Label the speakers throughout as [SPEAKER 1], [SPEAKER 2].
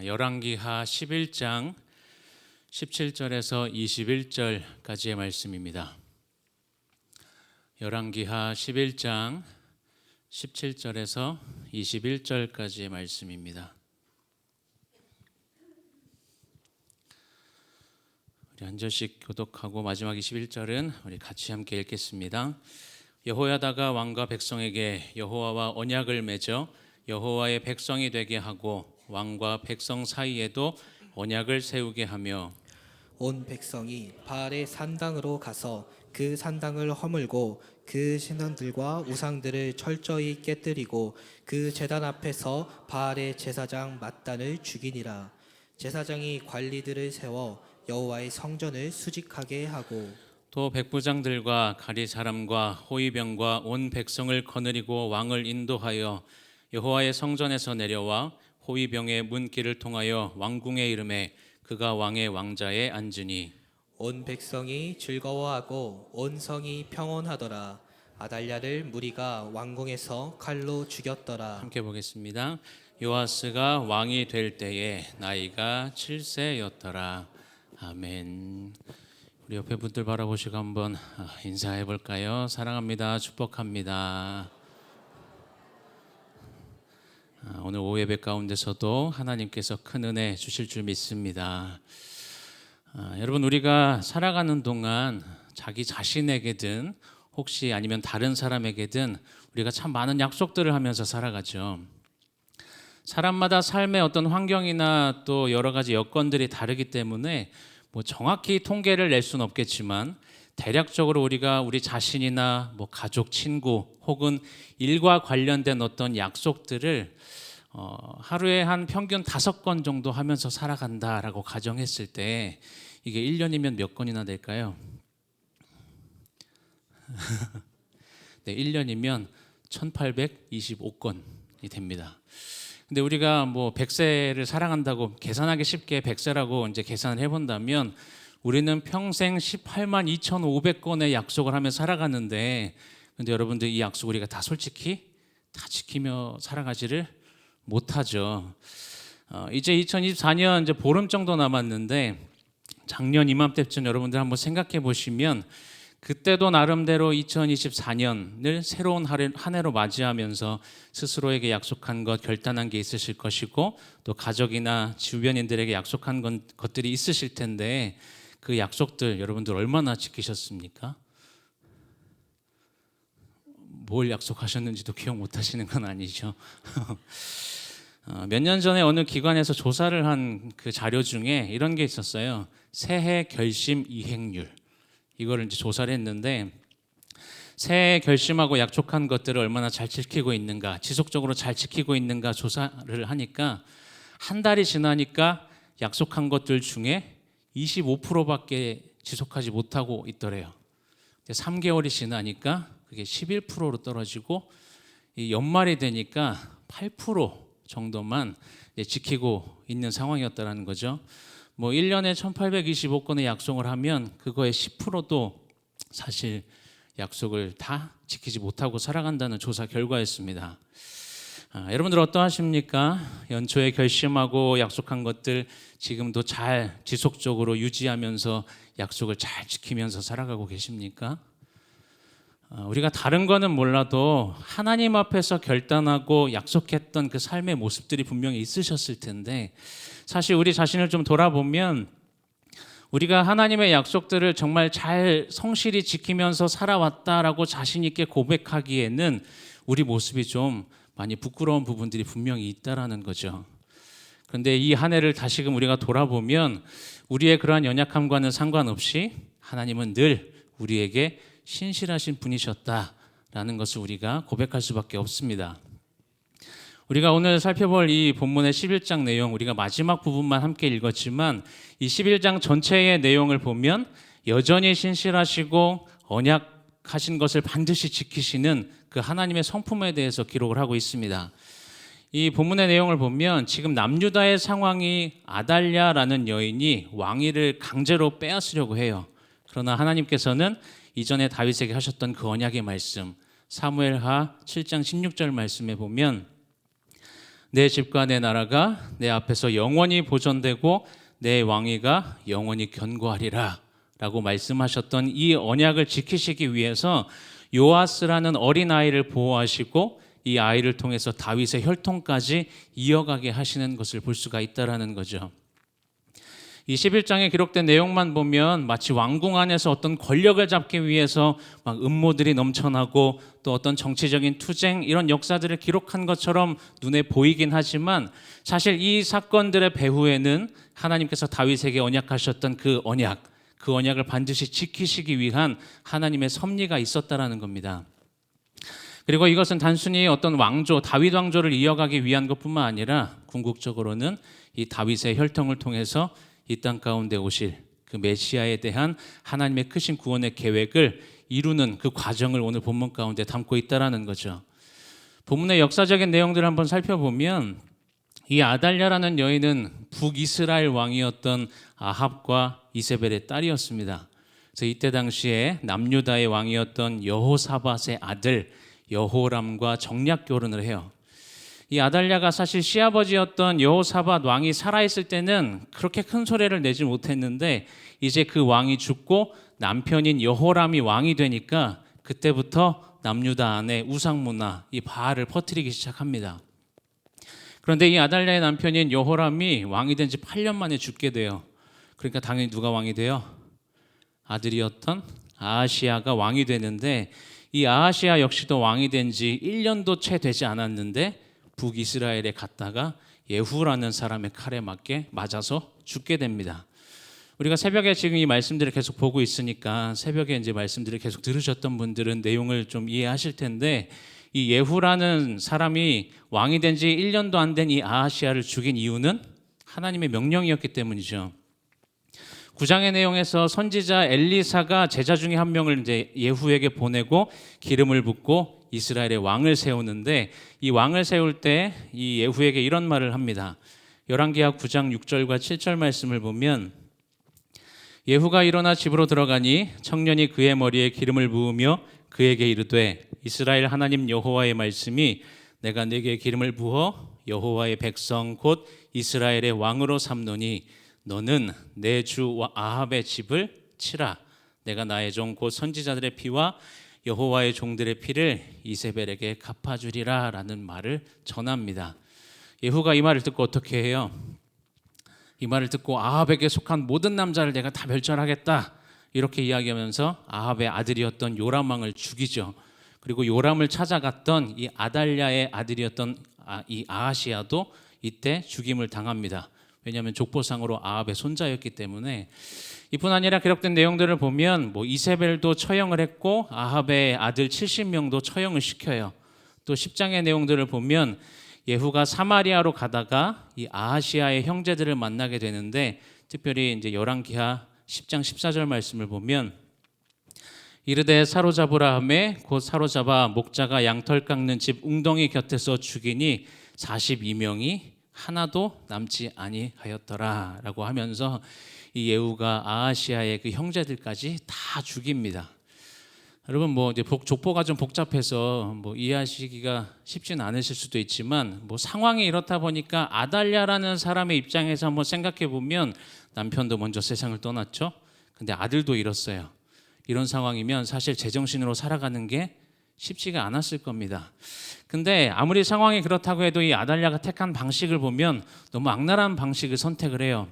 [SPEAKER 1] 열왕기하 11장 17절에서 21절까지의 말씀입니다. 열왕기하 11장 17절에서 21절까지의 말씀입니다. 우리 한 절씩 교독하고 마지막 21절은 우리 같이 함께 읽겠습니다. 여호야다가 왕과 백성에게 여호와와 언약을 맺어 여호와의 백성이 되게 하고 왕과 백성 사이에도 언약을 세우게 하며
[SPEAKER 2] 온 백성이 바알의 산당으로 가서 그 산당을 허물고 그 신전들과 우상들을 철저히 깨뜨리고 그 제단 앞에서 바알의 제사장 맏단을 죽이니라. 제사장이 관리들을 세워 여호와의 성전을 수직하게 하고
[SPEAKER 1] 또 백부장들과 가리 사람과 호위병과 온 백성을 거느리고 왕을 인도하여 여호와의 성전에서 내려와 호위병의 문길을 통하여 왕궁에 이르매 그가 왕의 왕자에 앉으니
[SPEAKER 2] 온 백성이 즐거워하고 온 성이 평온하더라. 아달랴를 무리가 왕궁에서 칼로 죽였더라.
[SPEAKER 1] 함께 보겠습니다. 요아스가 왕이 될 때에 나이가 7세였더라. 아멘. 우리 옆에 분들 바라보시고 한번 인사해 볼까요? 사랑합니다. 축복합니다. 오늘 오후 예배 가운데서도 하나님께서 큰 은혜 주실 줄 믿습니다. 여러분, 우리가 살아가는 동안 자기 자신에게든 혹시 아니면 다른 사람에게든 우리가 참 많은 약속들을 하면서 살아가죠. 사람마다 삶의 어떤 환경이나 또 여러 가지 여건들이 다르기 때문에 정확히 통계를 낼 수는 없겠지만 대략적으로 우리가 우리 자신이나 가족, 친구 혹은 일과 관련된 어떤 약속들을 하루에 한 평균 5건 정도 하면서 살아간다라고 가정했을 때 이게 1년이면 몇 건이나 될까요? 네, 1년이면 1825건이 됩니다. 근데 우리가 100세를 살아간다고 계산하기 쉽게 100세라고 이제 계산을 해본다면 우리는 평생 18만 2,500건의 약속을 하며 살아가는데, 근데 여러분들 이 약속 우리가 다 솔직히 다 지키며 살아가지를 못하죠. 이제 2024년 이제 보름 정도 남았는데 작년 이맘때쯤 여러분들 한번 생각해 보시면 그때도 나름대로 2024년을 새로운 한 해로 맞이하면서 스스로에게 약속한 것, 결단한 게 있으실 것이고 또 가족이나 주변인들에게 약속한 것들이 있으실 텐데 그 약속들 여러분들 얼마나 지키셨습니까? 뭘 약속하셨는지도 기억 못 하시는 건 아니죠. 몇 년 전에 어느 기관에서 조사를 한 그 자료 중에 이런 게 있었어요. 새해 결심 이행률. 이거를 이제 조사를 했는데 새해 결심하고 약속한 것들을 얼마나 잘 지키고 있는가, 지속적으로 잘 지키고 있는가 조사를 하니까 한 달이 지나니까 약속한 것들 중에 25%밖에 지속하지 못하고 있더래요. 3개월이 지나니까 그게 11%로 떨어지고 연말이 되니까 8% 정도만 지키고 있는 상황이었다는 거죠. 1년에 1825건의 약속을 하면 그거의 10%도 사실 약속을 다 지키지 못하고 살아간다는 조사 결과였습니다. 여러분들 어떠하십니까? 연초에 결심하고 약속한 것들 지금도 잘 지속적으로 유지하면서 약속을 잘 지키면서 살아가고 계십니까? 우리가 다른 거는 몰라도 하나님 앞에서 결단하고 약속했던 그 삶의 모습들이 분명히 있으셨을 텐데 사실 우리 자신을 좀 돌아보면 우리가 하나님의 약속들을 정말 잘 성실히 지키면서 살아왔다라고 자신 있게 고백하기에는 우리 모습이 좀 많이 부끄러운 부분들이 분명히 있다라는 거죠. 그런데 이 한 해를 다시금 우리가 돌아보면 우리의 그러한 연약함과는 상관없이 하나님은 늘 우리에게 신실하신 분이셨다라는 것을 우리가 고백할 수밖에 없습니다. 우리가 오늘 살펴볼 이 본문의 11장 내용 우리가 마지막 부분만 함께 읽었지만 이 11장 전체의 내용을 보면 여전히 신실하시고 언약하신 것을 반드시 지키시는 그 하나님의 성품에 대해서 기록을 하고 있습니다. 이 본문의 내용을 보면 지금 남유다의 상황이 아달랴라는 여인이 왕위를 강제로 빼앗으려고 해요. 그러나 하나님께서는 이전에 다윗에게 하셨던 그 언약의 말씀 사무엘하 7장 16절 말씀에 보면 내 집과 내 나라가 내 앞에서 영원히 보존되고 내 왕위가 영원히 견고하리라 라고 말씀하셨던 이 언약을 지키시기 위해서 요아스라는 어린아이를 보호하시고 이 아이를 통해서 다윗의 혈통까지 이어가게 하시는 것을 볼 수가 있다라는 거죠. 이 11장에 기록된 내용만 보면 마치 왕궁 안에서 어떤 권력을 잡기 위해서 막 음모들이 넘쳐나고 또 어떤 정치적인 투쟁 이런 역사들을 기록한 것처럼 눈에 보이긴 하지만 사실 이 사건들의 배후에는 하나님께서 다윗에게 언약하셨던 그 언약을 반드시 지키시기 위한 하나님의 섭리가 있었다라는 겁니다. 그리고 이것은 단순히 어떤 왕조, 다윗 왕조를 이어가기 위한 것뿐만 아니라 궁극적으로는 이 다윗의 혈통을 통해서 이 땅 가운데 오실 그 메시아에 대한 하나님의 크신 구원의 계획을 이루는 그 과정을 오늘 본문 가운데 담고 있다라는 거죠. 본문의 역사적인 내용들을 한번 살펴보면 이 아달랴라는 여인은 북이스라엘 왕이었던 아합과 이세벨의 딸이었습니다. 그래서 이때 당시에 남유다의 왕이었던 여호사밧의 아들 여호람과 정략 결혼을 해요. 이 아달랴가 사실 시아버지였던 여호사밧 왕이 살아있을 때는 그렇게 큰 소리를 내지 못했는데 이제 그 왕이 죽고 남편인 여호람이 왕이 되니까 그때부터 남유다 안에 우상문화, 이 바알을 퍼뜨리기 시작합니다. 그런데 이 아달랴의 남편인 여호람이 왕이 된 지 8년 만에 죽게 돼요. 그러니까 당연히 누가 왕이 돼요? 아들이었던 아하시야가 왕이 되는데 이 아하시야 역시도 왕이 된 지 1년도 채 되지 않았는데 북이스라엘에 갔다가 예후라는 사람의 칼에 맞아서 죽게 됩니다. 우리가 새벽에 지금 이 말씀들을 계속 보고 있으니까 새벽에 이제 말씀들을 계속 들으셨던 분들은 내용을 좀 이해하실 텐데 이 예후라는 사람이 왕이 된 지 1년도 안 된 이 아하시야를 죽인 이유는 하나님의 명령이었기 때문이죠. 9장의 내용에서 선지자 엘리사가 제자 중에 한 명을 이제 예후에게 보내고 기름을 붓고 이스라엘의 왕을 세우는데 이 왕을 세울 때 이 예후에게 이런 말을 합니다. 열왕기하 9장 6절과 7절 말씀을 보면 예후가 일어나 집으로 들어가니 청년이 그의 머리에 기름을 부으며 그에게 이르되 이스라엘 하나님 여호와의 말씀이 내가 네게 기름을 부어 여호와의 백성 곧 이스라엘의 왕으로 삼노니 너는 내 주 아합의 집을 치라. 내가 나의 종 곧 선지자들의 피와 여호와의 종들의 피를 이세벨에게 갚아주리라 라는 말을 전합니다. 예후가 이 말을 듣고 어떻게 해요? 이 말을 듣고 아합에게 속한 모든 남자를 내가 다 멸절하겠다 이렇게 이야기하면서 아합의 아들이었던 요람 왕을 죽이죠. 그리고 요람을 찾아갔던 이 아달랴의 아들이었던 이 아하시야도 이때 죽임을 당합니다. 왜냐하면 족보상으로 아합의 손자였기 때문에. 이뿐 아니라 기록된 내용들을 보면 이세벨도 처형을 했고 아합의 아들 70명도 처형을 시켜요. 또 10장의 내용들을 보면 예후가 사마리아로 가다가 이 아하시야의 형제들을 만나게 되는데 특별히 이제 열왕기하 10장 14절 말씀을 보면 이르되 사로잡으라 하매 곧 사로잡아 목자가 양털 깎는 집 웅덩이 곁에서 죽이니 42명이 하나도 남지 아니하였더라라고 하면서 이 예후가 아하시야의 그 형제들까지 다 죽입니다. 여러분 이제 족보가 좀 복잡해서 이해하시기가 쉽지는 않으실 수도 있지만 상황이 이렇다 보니까 아달랴라는 사람의 입장에서 한번 생각해 보면 남편도 먼저 세상을 떠났죠. 근데 아들도 잃었어요. 이런 상황이면 사실 제정신으로 살아가는 게 쉽지가 않았을 겁니다. 근데 아무리 상황이 그렇다고 해도 이 아달랴가 택한 방식을 보면 너무 악랄한 방식을 선택을 해요.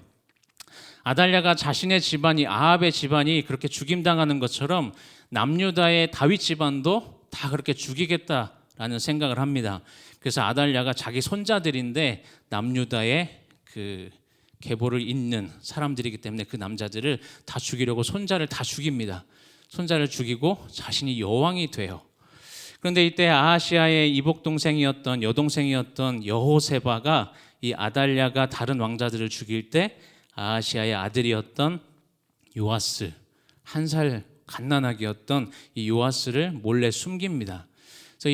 [SPEAKER 1] 아달랴가 자신의 집안이 아합의 집안이 그렇게 죽임당하는 것처럼 남유다의 다윗 집안도 다 그렇게 죽이겠다라는 생각을 합니다. 그래서 아달랴가 자기 손자들인데 남유다의 그 계보를 잇는 사람들이기 때문에 그 남자들을 다 죽이려고 손자를 다 죽입니다. 손자를 죽이고 자신이 여왕이 돼요. 그런데 이때 아하시야의 이복 동생이었던 여동생이었던 여호세바가 이 아달랴가 다른 왕자들을 죽일 때 아하시야의 아들이었던 요아스, 한 살 갓난아기였던 이 요아스를 몰래 숨깁니다. 그래서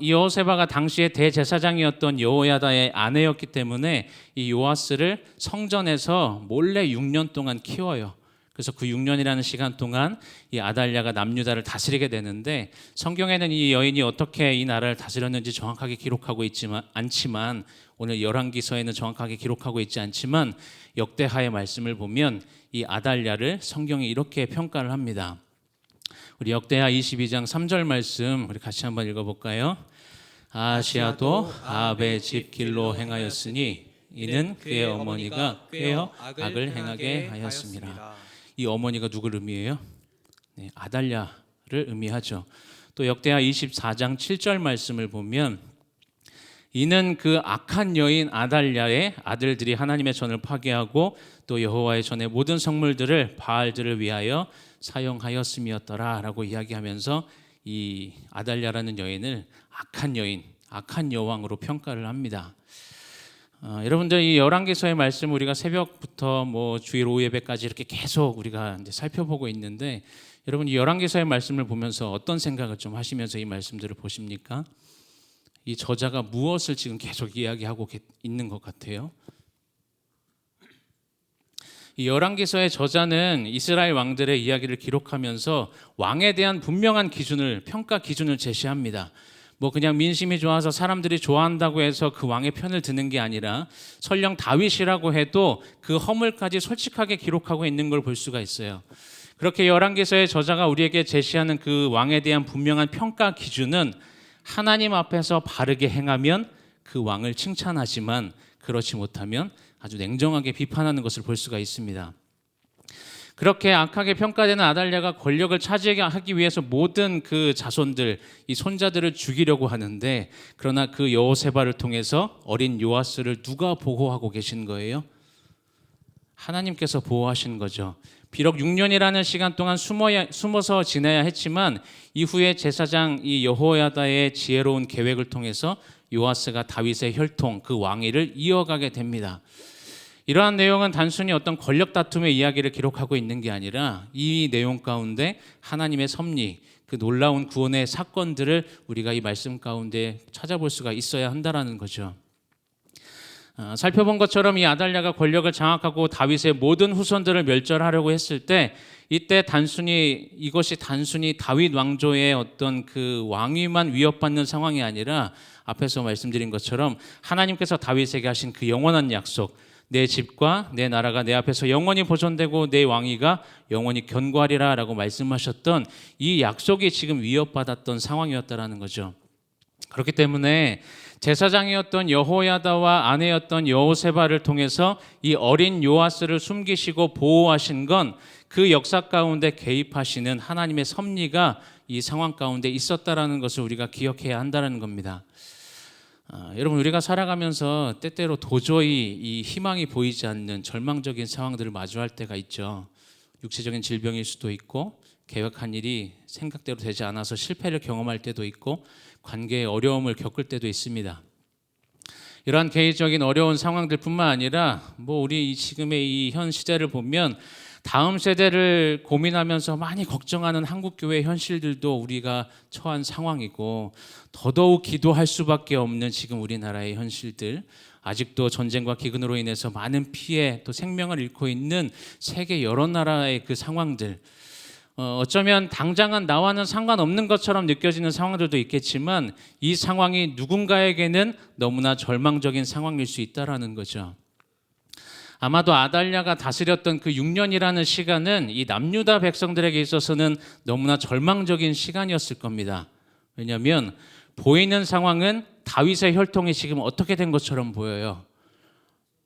[SPEAKER 1] 이 여호세바가 당시에 대제사장이었던 여호야다의 아내였기 때문에 이 요아스를 성전에서 몰래 6년 동안 키워요. 그래서 그 6년이라는 시간 동안 이 아달랴가 남유다를 다스리게 되는데, 성경에는 이 여인이 어떻게 이 나라를 다스렸는지 정확하게 기록하고 있지만 않지만, 오늘 열왕기서에는 정확하게 기록하고 있지 않지만, 역대하의 말씀을 보면 이 아달랴를 성경이 이렇게 평가를 합니다. 우리 역대하 22장 3절 말씀 우리 같이 한번 읽어볼까요? 아하시야도 아합의 집 길로 행하였으니 이는 그의 어머니가 꾀어 악을 행하게 하였습니다. 이 어머니가 누구를 의미해요? 네, 아달랴를 의미하죠. 또 역대하 24장 7절 말씀을 보면 이는 그 악한 여인 아달랴의 아들들이 하나님의 전을 파괴하고 또 여호와의 전의 모든 성물들을 바알들을 위하여 사용하였음이었더라라고 이야기하면서 이 아달랴라는 여인을 악한 여인, 악한 여왕으로 평가를 합니다. 여러분들 이 열왕기서의 말씀 우리가 새벽부터 뭐 주일 오후 예배까지 이렇게 계속 우리가 이제 살펴보고 있는데, 여러분 이 열왕기서의 말씀을 보면서 어떤 생각을 좀 하시면서 이 말씀들을 보십니까? 이 저자가 무엇을 지금 계속 이야기하고 있는 것 같아요? 이 열왕기서의 저자는 이스라엘 왕들의 이야기를 기록하면서 왕에 대한 분명한 기준을, 평가 기준을 제시합니다. 뭐 그냥 민심이 좋아서 사람들이 좋아한다고 해서 그 왕의 편을 드는 게 아니라 설령 다윗이라고 해도 그 허물까지 솔직하게 기록하고 있는 걸 볼 수가 있어요. 그렇게 열왕기서의 저자가 우리에게 제시하는 그 왕에 대한 분명한 평가 기준은 하나님 앞에서 바르게 행하면 그 왕을 칭찬하지만 그렇지 못하면 아주 냉정하게 비판하는 것을 볼 수가 있습니다. 그렇게 악하게 평가되는 아달랴가 권력을 차지하기 위해서 모든 그 자손들, 이 손자들을 죽이려고 하는데, 그러나 그 여호세바를 통해서 어린 요아스를 누가 보호하고 계신 거예요? 하나님께서 보호하신 거죠. 비록 6년이라는 시간 동안 숨어서 지내야 했지만 이후에 제사장 이 여호야다의 지혜로운 계획을 통해서 요아스가 다윗의 혈통, 그 왕위를 이어가게 됩니다. 이러한 내용은 단순히 어떤 권력 다툼의 이야기를 기록하고 있는 게 아니라 이 내용 가운데 하나님의 섭리, 그 놀라운 구원의 사건들을 우리가 이 말씀 가운데 찾아볼 수가 있어야 한다라는 거죠. 살펴본 것처럼 이 아달랴가 권력을 장악하고 다윗의 모든 후손들을 멸절하려고 했을 때, 이때 이것이 단순히 다윗 왕조의 어떤 그 왕위만 위협받는 상황이 아니라 앞에서 말씀드린 것처럼 하나님께서 다윗에게 하신 그 영원한 약속, 내 집과 내 나라가 내 앞에서 영원히 보존되고 내 왕위가 영원히 견고하리라 라고 말씀하셨던 이 약속이 지금 위협받았던 상황이었다라는 거죠. 그렇기 때문에 제사장이었던 여호야다와 아내였던 여호세바를 통해서 이 어린 요아스를 숨기시고 보호하신 건 그 역사 가운데 개입하시는 하나님의 섭리가 이 상황 가운데 있었다라는 것을 우리가 기억해야 한다는 겁니다. 여러분, 우리가 살아가면서 때때로 도저히 이 희망이 보이지 않는 절망적인 상황들을 마주할 때가 있죠. 육체적인 질병일 수도 있고, 계획한 일이 생각대로 되지 않아서 실패를 경험할 때도 있고, 관계의 어려움을 겪을 때도 있습니다. 이러한 개인적인 어려운 상황들뿐만 아니라 우리 지금의 이 현 시대를 보면 다음 세대를 고민하면서 많이 걱정하는 한국교회 현실들도 우리가 처한 상황이고, 더더욱 기도할 수밖에 없는 지금 우리나라의 현실들, 아직도 전쟁과 기근으로 인해서 많은 피해 또 생명을 잃고 있는 세계 여러 나라의 그 상황들, 어쩌면 당장은 나와는 상관없는 것처럼 느껴지는 상황들도 있겠지만 이 상황이 누군가에게는 너무나 절망적인 상황일 수 있다라는 거죠. 아마도 아달랴가 다스렸던 그 6년이라는 시간은 이 남유다 백성들에게 있어서는 너무나 절망적인 시간이었을 겁니다. 왜냐하면 보이는 상황은 다윗의 혈통이 지금 어떻게 된 것처럼 보여요.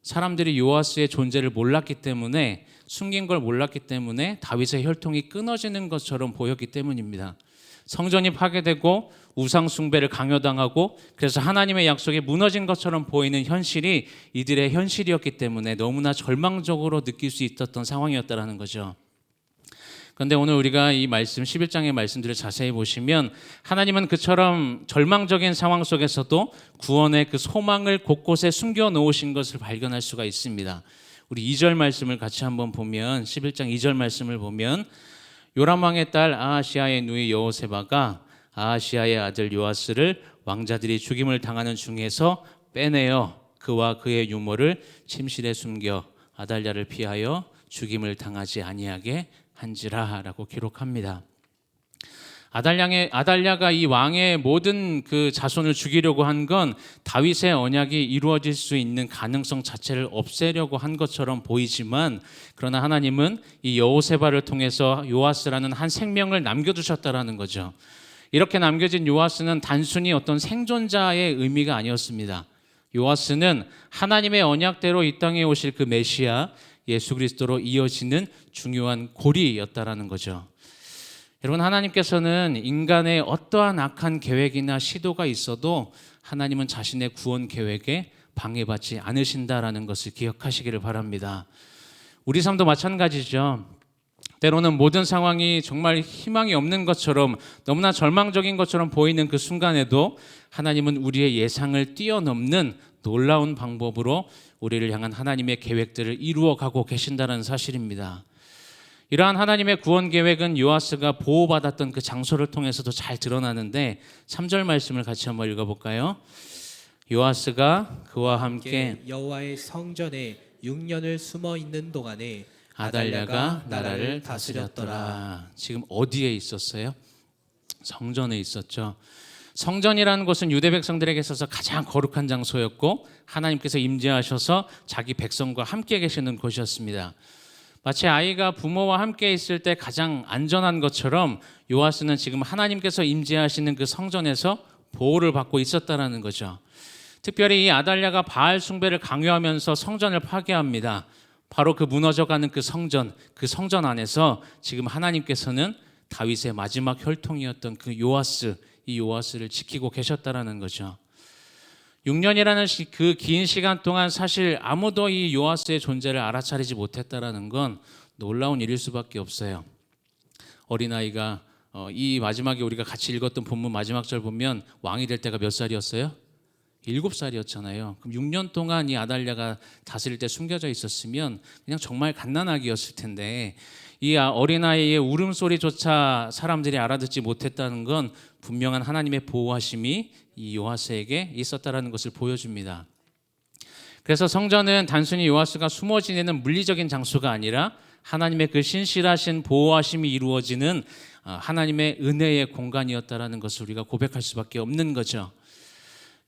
[SPEAKER 1] 사람들이 요아스의 존재를 몰랐기 때문에, 숨긴 걸 몰랐기 때문에 다윗의 혈통이 끊어지는 것처럼 보였기 때문입니다. 성전이 파괴되고 우상 숭배를 강요당하고, 그래서 하나님의 약속이 무너진 것처럼 보이는 현실이 이들의 현실이었기 때문에 너무나 절망적으로 느낄 수 있었던 상황이었다라는 거죠. 그런데 오늘 우리가 이 말씀 11장의 말씀들을 자세히 보시면 하나님은 그처럼 절망적인 상황 속에서도 구원의 그 소망을 곳곳에 숨겨 놓으신 것을 발견할 수가 있습니다. 우리 2절 말씀을 같이 한번 보면, 11장 2절 말씀을 보면, 요람 왕의 딸 아하시아의 누이 여호세바가 아하시아의 아들 요아스를 왕자들이 죽임을 당하는 중에서 빼내어 그와 그의 유모를 침실에 숨겨 아달랴를 피하여 죽임을 당하지 아니하게 한지라라고 기록합니다. 아달랴가 이 왕의 모든 그 자손을 죽이려고 한 건 다윗의 언약이 이루어질 수 있는 가능성 자체를 없애려고 한 것처럼 보이지만, 그러나 하나님은 이 여호세바를 통해서 요아스라는 한 생명을 남겨두셨다라는 거죠. 이렇게 남겨진 요아스는 단순히 어떤 생존자의 의미가 아니었습니다. 요아스는 하나님의 언약대로 이 땅에 오실 그 메시아 예수 그리스도로 이어지는 중요한 고리였다라는 거죠. 여러분, 하나님께서는 인간의 어떠한 악한 계획이나 시도가 있어도 하나님은 자신의 구원 계획에 방해받지 않으신다라는 것을 기억하시기를 바랍니다. 우리 삶도 마찬가지죠. 때로는 모든 상황이 정말 희망이 없는 것처럼, 너무나 절망적인 것처럼 보이는 그 순간에도 하나님은 우리의 예상을 뛰어넘는 놀라운 방법으로 우리를 향한 하나님의 계획들을 이루어가고 계신다는 사실입니다. 이러한 하나님의 구원 계획은 요아스가 보호받았던 그 장소를 통해서도 잘 드러나는데, 3절 말씀을 같이 한번 읽어볼까요? 요아스가 그와 함께
[SPEAKER 2] 여호와의 성전에 6년을 숨어 있는 동안에
[SPEAKER 1] 아달랴가 나라를 다스렸더라. 지금 어디에 있었어요? 성전에 있었죠. 성전이라는 곳은 유대 백성들에게 있어서 가장 거룩한 장소였고, 하나님께서 임재하셔서 자기 백성과 함께 계시는 곳이었습니다. 마치 아이가 부모와 함께 있을 때 가장 안전한 것처럼 요아스는 지금 하나님께서 임재하시는 그 성전에서 보호를 받고 있었다라는 거죠. 특별히 이 아달랴가 바알 숭배를 강요하면서 성전을 파괴합니다. 바로 그 무너져가는 그 성전 안에서 지금 하나님께서는 다윗의 마지막 혈통이었던 그 요아스, 이 요아스를 지키고 계셨다라는 거죠. 6년이라는 그 긴 시간 동안 사실 아무도 이 요아스의 존재를 알아차리지 못했다라는 건 놀라운 일일 수밖에 없어요. 어린아이가 이 마지막에 우리가 같이 읽었던 본문 마지막 절 보면 왕이 될 때가 몇 살이었어요? 7살이었잖아요. 그럼 6년 동안 이 아달랴가 다스릴 때 숨겨져 있었으면 그냥 정말 갓난아기였을 텐데, 이 어린아이의 울음소리조차 사람들이 알아듣지 못했다는 건 분명한 하나님의 보호하심이 이 요아스에게 있었다라는 것을 보여줍니다. 그래서 성전은 단순히 요아스가 숨어 지내는 물리적인 장소가 아니라 하나님의 그 신실하신 보호하심이 이루어지는 하나님의 은혜의 공간이었다라는 것을 우리가 고백할 수밖에 없는 거죠.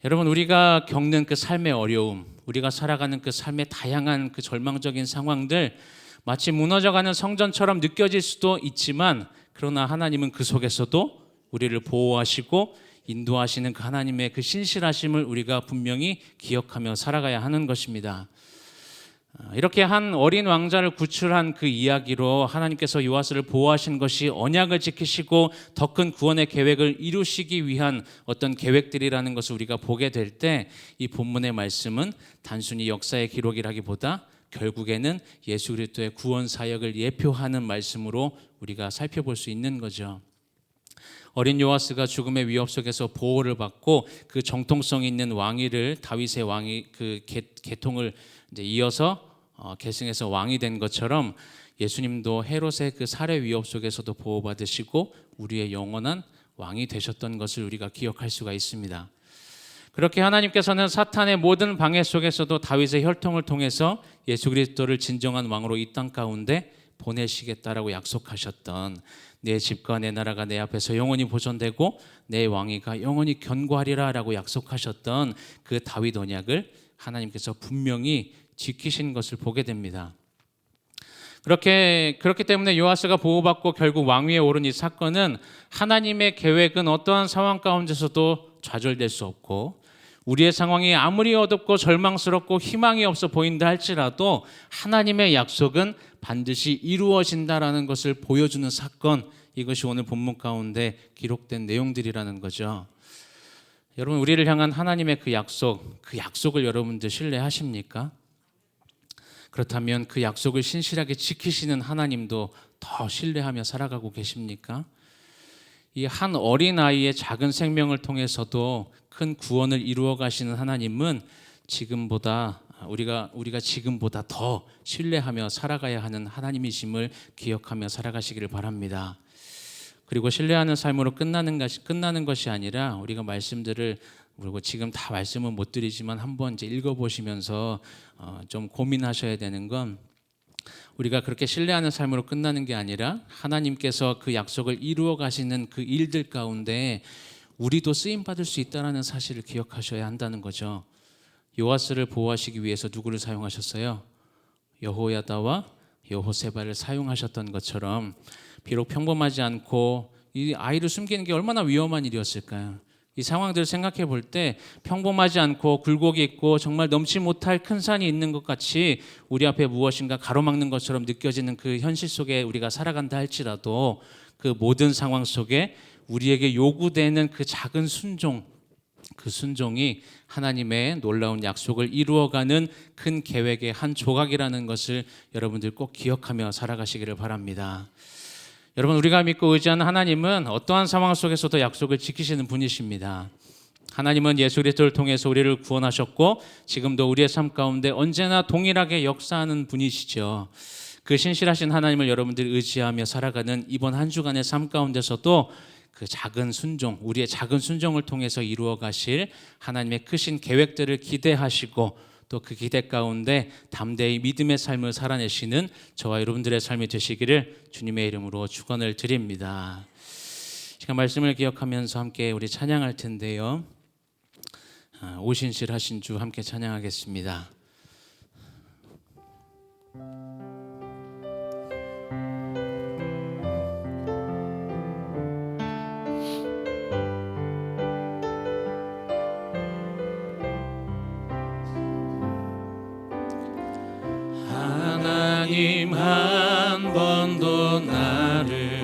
[SPEAKER 1] 여러분, 우리가 겪는 그 삶의 어려움, 우리가 살아가는 그 삶의 다양한 그 절망적인 상황들, 마치 무너져가는 성전처럼 느껴질 수도 있지만, 그러나 하나님은 그 속에서도 우리를 보호하시고 인도하시는 그 하나님의 그 신실하심을 우리가 분명히 기억하며 살아가야 하는 것입니다. 이렇게 한 어린 왕자를 구출한 그 이야기로 하나님께서 요아스를 보호하신 것이 언약을 지키시고 더 큰 구원의 계획을 이루시기 위한 어떤 계획들이라는 것을 우리가 보게 될 때, 이 본문의 말씀은 단순히 역사의 기록이라기보다 결국에는 예수 그리스도의 구원 사역을 예표하는 말씀으로 우리가 살펴볼 수 있는 거죠. 어린 요아스가 죽음의 위협 속에서 보호를 받고 그 정통성 있는 왕위를, 다윗의 왕위 그 계통을 이제 이어서 계승해서 왕이 된 것처럼, 예수님도 헤롯의 그 살해 위협 속에서도 보호받으시고 우리의 영원한 왕이 되셨던 것을 우리가 기억할 수가 있습니다. 그렇게 하나님께서는 사탄의 모든 방해 속에서도 다윗의 혈통을 통해서 예수 그리스도를 진정한 왕으로 이 땅 가운데 보내시겠다라고 약속하셨던, 내 집과 내 나라가 내 앞에서 영원히 보존되고 내 왕위가 영원히 견고하리라 라고 약속하셨던 그 다윗 언약을 하나님께서 분명히 지키신 것을 보게 됩니다. 그렇기 때문에 요아스가 보호받고 결국 왕위에 오른 이 사건은, 하나님의 계획은 어떠한 상황 가운데서도 좌절될 수 없고, 우리의 상황이 아무리 어둡고 절망스럽고 희망이 없어 보인다 할지라도 하나님의 약속은 반드시 이루어진다라는 것을 보여주는 사건, 이것이 오늘 본문 가운데 기록된 내용들이라는 거죠. 여러분, 우리를 향한 하나님의 그 약속을 여러분들 신뢰하십니까? 그렇다면 그 약속을 신실하게 지키시는 하나님도 더 신뢰하며 살아가고 계십니까? 이 한 어린아이의 작은 생명을 통해서도 큰 구원을 이루어 가시는 하나님은 우리가 지금보다 더 신뢰하며 살아가야 하는 하나님이심을 기억하며 살아가시기를 바랍니다. 그리고 신뢰하는 삶으로 끝나는 것이 아니라, 우리가 말씀들을, 그리고 지금 다 말씀은 못 드리지만 한번 이제 읽어보시면서 좀 고민하셔야 되는 건, 우리가 그렇게 신뢰하는 삶으로 끝나는 게 아니라 하나님께서 그 약속을 이루어 가시는 그 일들 가운데 우리도 쓰임 받을 수 있다는 사실을 기억하셔야 한다는 거죠. 요아스를 보호하시기 위해서 누구를 사용하셨어요? 여호야다와 여호세바를 사용하셨던 것처럼 비록 평범하지 않고 이 아이를 숨기는 게 얼마나 위험한 일이었을까요? 이 상황들을 생각해 볼 때 평범하지 않고 굴곡이 있고 정말 넘지 못할 큰 산이 있는 것 같이 우리 앞에 무엇인가 가로막는 것처럼 느껴지는 그 현실 속에 우리가 살아간다 할지라도 그 모든 상황 속에 우리에게 요구되는 그 작은 순종, 그 순종이 하나님의 놀라운 약속을 이루어가는 큰 계획의 한 조각이라는 것을 여러분들 꼭 기억하며 살아가시기를 바랍니다. 여러분, 우리가 믿고 의지하는 하나님은 어떠한 상황 속에서도 약속을 지키시는 분이십니다. 하나님은 예수 그리스도를 통해서 우리를 구원하셨고 지금도 우리의 삶 가운데 언제나 동일하게 역사하는 분이시죠. 그 신실하신 하나님을 여러분들이 의지하며 살아가는 이번 한 주간의 삶 가운데서도 그 작은 순종, 우리의 작은 순종을 통해서 이루어 가실 하나님의 크신 계획들을 기대하시고 또 그 기대 가운데 담대히 믿음의 삶을 살아내시는 저와 여러분들의 삶이 되시기를 주님의 이름으로 축원을 드립니다. 시간 말씀을 기억하면서 함께 우리 찬양할 텐데요. 오신실하신 주 함께 찬양하겠습니다. 하나님 한 번도 나를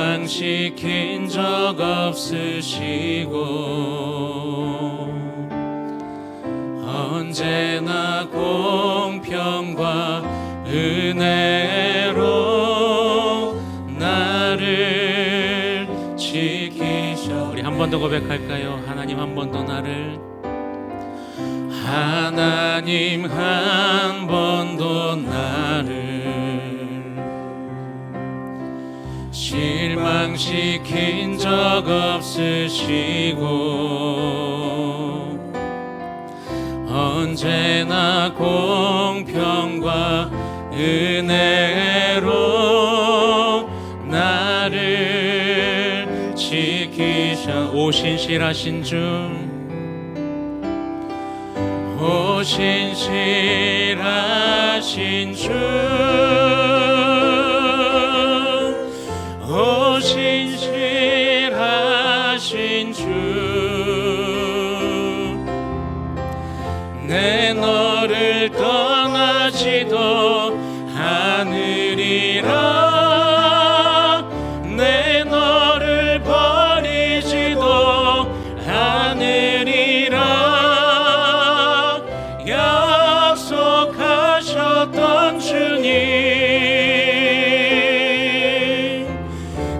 [SPEAKER 1] 실망시킨 적 없으시고 언제나 공평과 은혜로 나를 지키셔. 우리 한 번 더 고백할까요? 하나님 한 번도 나를, 하나님 한 번도 나를 실망시킨 적 없으시고 언제나 공평과 은혜로 나를 지키셔. 오신실하신 주, 오신실하신 주, 오신실하신 주, 내 너를 떠나지도 않으리라, 내 너를 버리지도 않으리라, 약속하셨던 주님,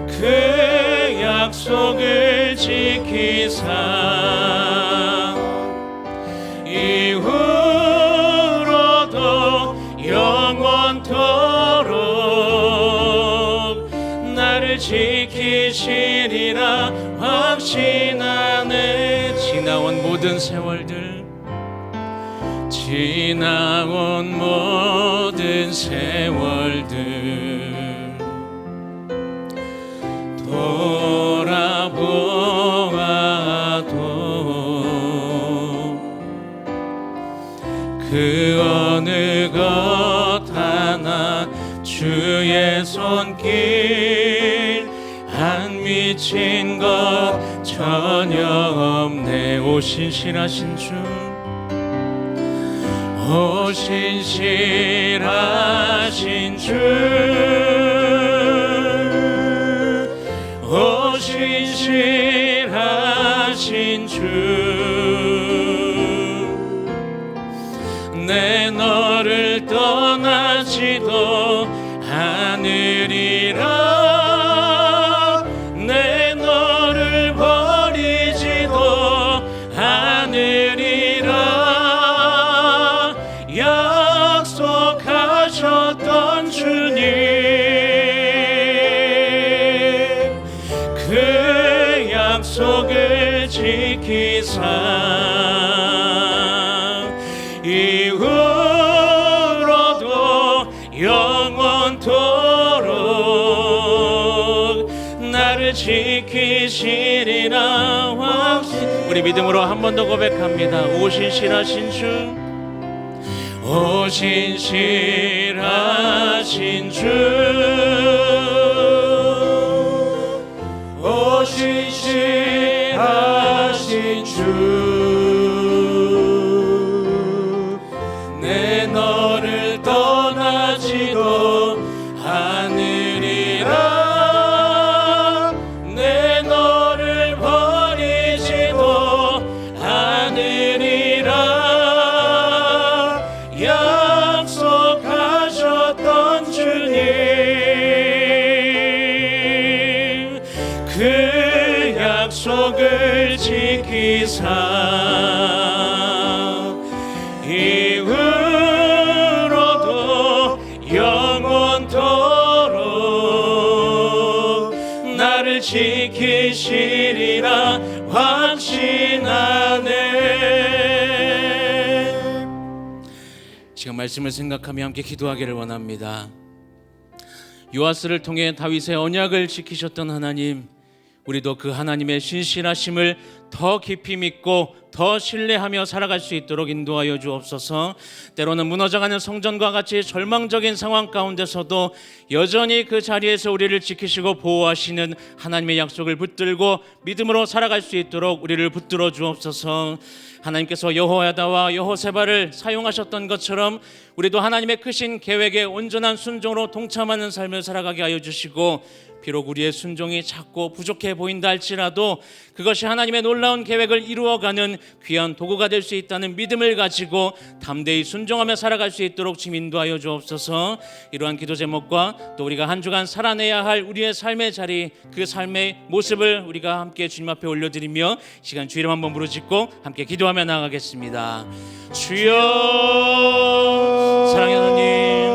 [SPEAKER 1] 그 약속을 지키사 이후로도 영원토록 나를 지키시리라 확신하네. 지나온 모든 세월들, 지나온 모든 세월들 돌아보아도 그 어느 것 하나 주의 손길 안 미친 것 전혀 없네. 오신실하신 주, 오신실하신 주, 오신실하신 주, 내 너를 떠나지도 않으리라, 내 너를 버리지도 않으리라, 약속하셨던 주님, 그 약속을 지키사 이후 지키시리라 확신. 우리 믿음으로 한 번 더 고백합니다. 오 신실하신 주, 오 신실하신 주, 오 신실하신 주, 내 너를 떠나지도 않으리라, 내 너를 버리지도 않으리라 약속하셨던 주님, 그 약속을 지키사 이후로도 영원토록 나를 지키시리라 확신하네. 지금 말씀을 생각하며 함께 기도하기를 원합니다. 요아스를 통해 다윗의 언약을 지키셨던 하나님, 우리도 그 하나님의 신실하심을 더 깊이 믿고 더 신뢰하며 살아갈 수 있도록 인도하여 주옵소서. 때로는 무너져가는 성전과 같이 절망적인 상황 가운데서도 여전히 그 자리에서 우리를 지키시고 보호하시는 하나님의 약속을 붙들고 믿음으로 살아갈 수 있도록 우리를 붙들어 주옵소서. 하나님께서 여호야다와 여호세바를 사용하셨던 것처럼 우리도 하나님의 크신 계획에 온전한 순종으로 동참하는 삶을 살아가게 하여 주시고, 비록 우리의 순종이 작고 부족해 보인다 할지라도 그것이 하나님의 놀라운 계획을 이루어가는 귀한 도구가 될 수 있다는 믿음을 가지고 담대히 순종하며 살아갈 수 있도록 주님 인도하여 주옵소서. 이러한 기도 제목과 또 우리가 한 주간 살아내야 할 우리의 삶의 자리, 그 삶의 모습을 우리가 함께 주님 앞에 올려드리며 시간 주 이름 한번 부르짖고 함께 기도하며 나아가겠습니다. 주여, 사랑의 하나님,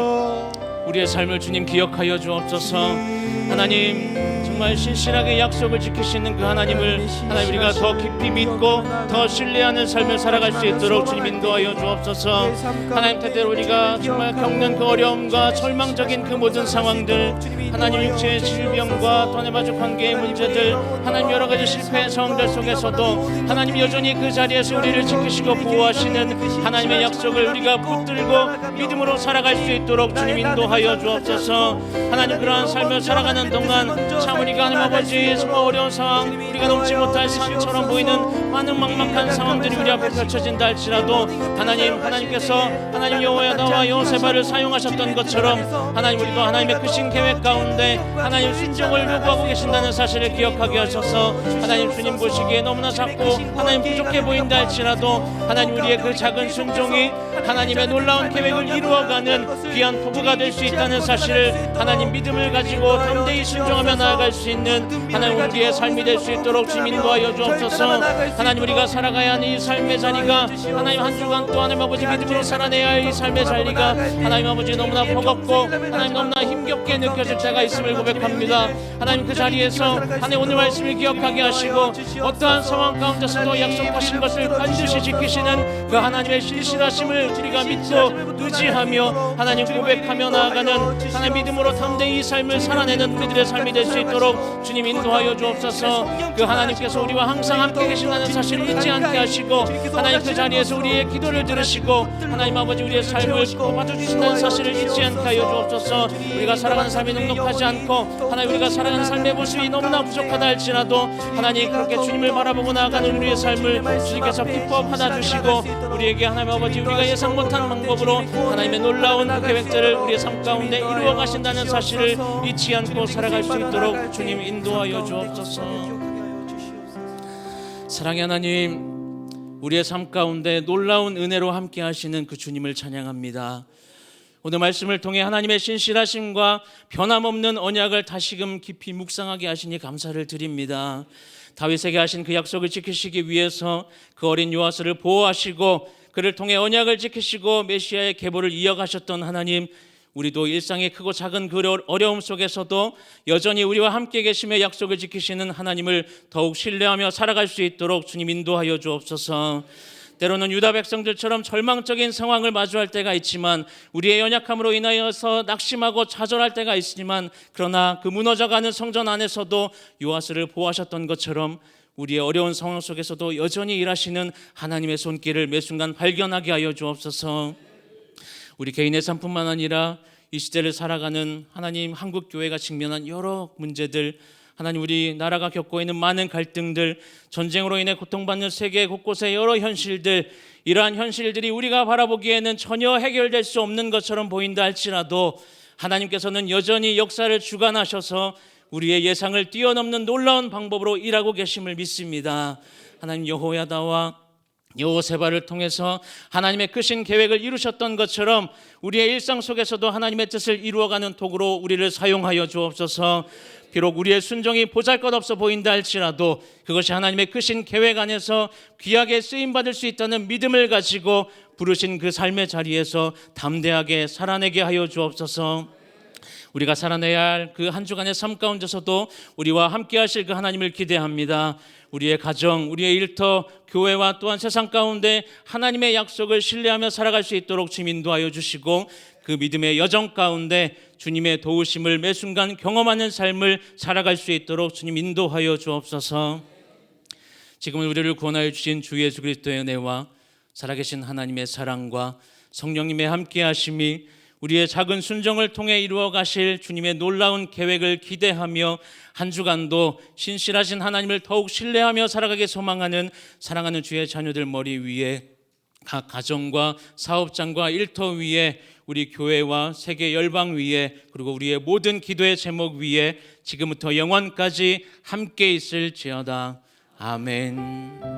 [SPEAKER 1] 우리의 삶을 주님 기억하여 주옵소서. 하나님, 정말 신실하게 약속을 지키시는 그 하나님을 하나님 우리가 더 깊이 믿고 더 신뢰하는 삶을 살아갈 수 있도록 주님 인도하여 주옵소서. 하나님, 때때로 우리가 정말 겪는 그 어려움과 절망적인 그 모든 상황들, 하나님 육체의 질병과 돈에마주 관계의 문제들, 하나님 여러 가지 실패의 상황들 속에서도 하나님 여전히 그 자리에서 우리를 지키시고 보호하시는 하나님의 약속을 우리가 붙들고 믿음으로 살아갈 수 있도록 주님 인도하여 주옵소서. 하나님, 그러한 삶을 살아가는 동안 참 우리가 하나님 아버지 정말 어려운 상황, 우리가 넘지 못할 산처럼 보이는 많은 막막한 상황들이 우리 앞에 펼쳐진다 할지라도 하나님께서 하나님 여호야다와 여호세바를 사용하셨던 것처럼 하나님 우리도 하나님의 크신 계획 가운데 하나님 순종을 요구하고 계신다는 사실을 기억하게 하셔서 하나님 주님 보시기에 너무나 작고 하나님 부족해 보인다 할지라도 하나님 우리의 그 작은 순종이 하나님의 놀라운 계획을 이루어가는 귀한 도구가 될 수 있다는 사실을 하나님 믿음을 가지고 담대히 순종하며 나아갈 수 있는 하나님 우리의 삶이 될 수 있도록 주님 인도하여 주옵소서. 하나님, 우리가 살아가야 하는 이 삶의 자리가 하나님 한 주간 또 하나님 아버지 믿음으로 살아내야 할 이 삶의 자리가 하나님 아버지 너무나 버겁고 하나님 너무나 힘겹게 느껴질 때가 있음을 고백합니다. 하나님, 그 자리에서 하나님 오늘 말씀을 기억하게 하시고 어떠한 상황 가운데서도 약속하신 것을 반드시 지키시는 그 하나님의 신실하심을 우리가 믿고 의지하며 하나님 고백하며 나아가는 하나님 믿음으로 담대히 이 삶을 살아내는 우리들의 삶이 될 수 있도록 주님 인도하여 주옵소서. 그 하나님께서 우리와 항상 함께 계신다는 사실을 잊지 않게 하시고 하나님 그 자리에서 우리의 기도를 들으시고 하나님 아버지 우리의 삶을 봐주신다는 사실을 잊지 않게 하여 주옵소서. 우리가 살아가는 삶이 넉넉하지 않고 하나님 우리가 살아가는 삶의 모습이 너무나 부족하다 할지라도 하나님 그렇게 주님을 바라보고 나아가는 우리의 삶을 주님께서 기뻐 받아주시고 우리에게 하나님 아버지 우리가 예상 못한 방법으로 하나님의 놀라운 그 계획들을 우리의 삶 가운데 이루어 가신다는 사실을 잊지 않고 살아갈 수 있도록 주님 인도하여 주옵소서. 사랑의 하나님, 우리의 삶 가운데 놀라운 은혜로 함께 하시는 그 주님을 찬양합니다. 오늘 말씀을 통해 하나님의 신실하심과 변함없는 언약을 다시금 깊이 묵상하게 하시니 감사를 드립니다. 다윗에게 하신 그 약속을 지키시기 위해서 그 어린 요아스를 보호하시고 그를 통해 언약을 지키시고 메시아의 계보를 이어가셨던 하나님, 우리도 일상의 크고 작은 그 어려움 속에서도 여전히 우리와 함께 계시며 약속을 지키시는 하나님을 더욱 신뢰하며 살아갈 수 있도록 주님 인도하여 주옵소서. 때로는 유다 백성들처럼 절망적인 상황을 마주할 때가 있지만, 우리의 연약함으로 인하여서 낙심하고 좌절할 때가 있지만, 그러나 그 무너져가는 성전 안에서도 요아스를 보호하셨던 것처럼 우리의 어려운 상황 속에서도 여전히 일하시는 하나님의 손길을 매 순간 발견하게 하여 주옵소서. 우리 개인의 삶뿐만 아니라 이 시대를 살아가는 하나님 한국 교회가 직면한 여러 문제들, 하나님 우리 나라가 겪고 있는 많은 갈등들, 전쟁으로 인해 고통받는 세계 곳곳의 여러 현실들, 이러한 현실들이 우리가 바라보기에는 전혀 해결될 수 없는 것처럼 보인다 할지라도 하나님께서는 여전히 역사를 주관하셔서 우리의 예상을 뛰어넘는 놀라운 방법으로 일하고 계심을 믿습니다. 하나님 여호야다와 여호세바를 통해서 하나님의 크신 계획을 이루셨던 것처럼 우리의 일상 속에서도 하나님의 뜻을 이루어가는 도구로 우리를 사용하여 주옵소서. 비록 우리의 순종이 보잘것없어 보인다 할지라도 그것이 하나님의 크신 계획 안에서 귀하게 쓰임받을 수 있다는 믿음을 가지고 부르신 그 삶의 자리에서 담대하게 살아내게 하여 주옵소서. 우리가 살아내야 할 그 한 주간의 삶 가운데서도 우리와 함께 하실 그 하나님을 기대합니다. 우리의 가정, 우리의 일터, 교회와 또한 세상 가운데 하나님의 약속을 신뢰하며 살아갈 수 있도록 주님 인도하여 주시고, 그 믿음의 여정 가운데 주님의 도우심을 매 순간 경험하는 삶을 살아갈 수 있도록 주님 인도하여 주옵소서. 지금은 우리를 구원하여 주신 주 예수 그리스도의 은혜와 살아계신 하나님의 사랑과 성령님의 함께하심이 우리의 작은 순종을 통해 이루어 가실 주님의 놀라운 계획을 기대하며 한 주간도 신실하신 하나님을 더욱 신뢰하며 살아가게 소망하는 사랑하는 주의 자녀들 머리 위에, 각 가정과 사업장과 일터 위에, 우리 교회와 세계 열방 위에, 그리고 우리의 모든 기도의 제목 위에 지금부터 영원까지 함께 있을지어다. 아멘.